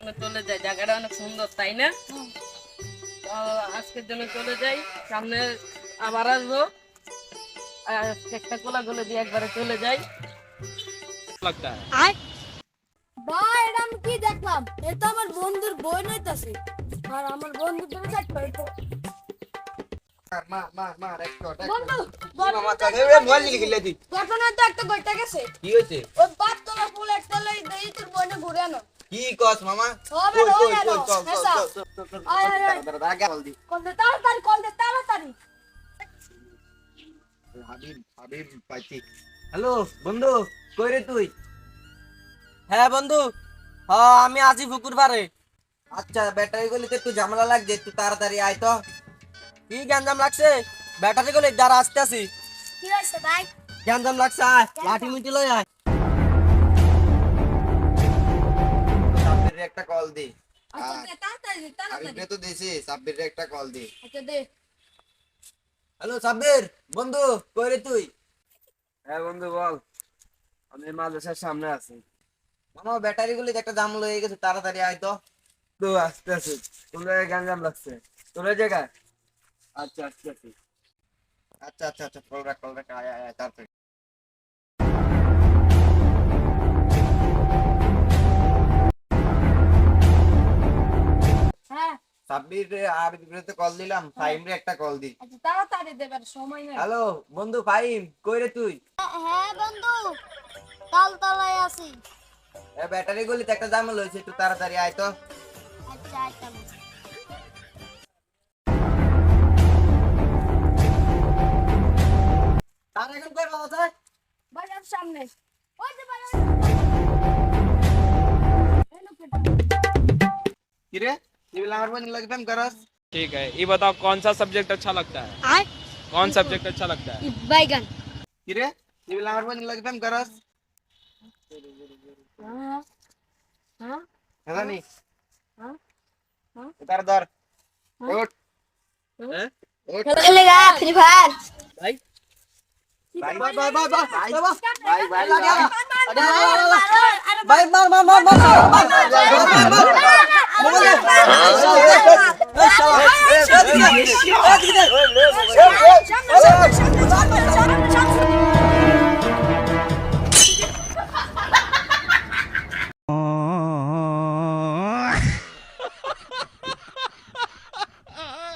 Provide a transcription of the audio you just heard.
এখন চলে যাই, জায়গাটা অনেক সুন্দর তাই না? তো আজকের জন্য চলে যাই, সামনে আবার আসবো। একটা কোলাগুলো দিয়ে একবারে চলে যাই। लगता है ভাই এটা আমি কি দেখলাম? এটা আমার বন্ধুর বই নইতাছে। আর আমার বন্ধু তুমি দেখো এটা। মার একটা বন্ধু, মামা চলে এ মোবাইল নিয়ে গেলে দি ঘটনা তো একটা গইটা গেছে। কি হইছে ওই বাতলা ফুল একটা লই দেই তোর বইনে ঘুরে আনো। কি কস মামা হবে কই হবে কই চল হেসা। চল আয় আয় আয়। দাঁড়া আগে বল দি কল দে তাড়াতাড়ি। হাবিব পাইছি হ্যালো বন্ধু কই রে তুই? হ্যাঁ বন্ধু, হ্যাঁ আমি আছি পুকুর পাড়ে। আচ্ছা ব্যাটারি গলিতে একটু ঝামেলা লাগছে, একটু তাড়াতাড়ি আয় তো। কি গ্যাঞ্জাম লাগছে? ব্যাটারি গলি দ্বারা আসতেছি। কি হইছে ভাই? গ্যাঞ্জাম লাগছে, আয় লাঠি মুটি লই আয়। সাব্বির একটা কল দি। আচ্ছা দে তাড়াতাড়ি। আরে তো দিছি, সাব্বির একটা কল দি। আচ্ছা দে। হ্যালো সাব্বির বন্ধু কই রে তুই? হ্যাঁ বন্ধু বল, আমি মাদ্রাসার সামনে আছি। মামা ব্যাটারি গুলি একটা জাম লয়ে গেছে, তাড়াতাড়ি আয় তো। তো আস্তে আস্তে তোমরা গ্যাঞ্জাম লাগছে তোর জায়গায়। আচ্ছা আচ্ছা আচ্ছা আচ্ছা আচ্ছা কল রাখ আয় আয় আয় তাড়াতাড়ি। হ্যাঁ সাব্বির আর বিপরীতে কল দিলাম, ফাইম রে একটা কল দি। আচ্ছা তাড়াতাড়ি দেবার সময় নেই। হ্যালো বন্ধু ফাইম কই রে তুই? হ্যাঁ বন্ধু তালতলায় আছি। এ ব্যাটারি গুলিতে একটা জাম লইছে, একটু তাড়াতাড়ি আয় তো। আচ্ছা আচ্ছা তার এখন কই পাওয়া যায়? বাজার সামনে। ওই যে ভাই কি রে সিভিল আমার বন্ধু লাগে ফেম করস? ठीक है ये बताओ कौन सा सब्जेक्ट अच्छा लगता है আয় कौन सब्जेक्ट अच्छा लगता है বাইগান। কি রে সিভিল আমার বন্ধু লাগে ফেম করস? হ্যাঁ হ্যাঁ হ্যাঁ নি হ্যাঁ হ্যাঁ তার ধর ওঠ हैं? খেলেগা ফ্রি ফায়ার। ভাই ভাই ভাই ভাই ভাই ভাই ভাই ভাই মার মার মার মার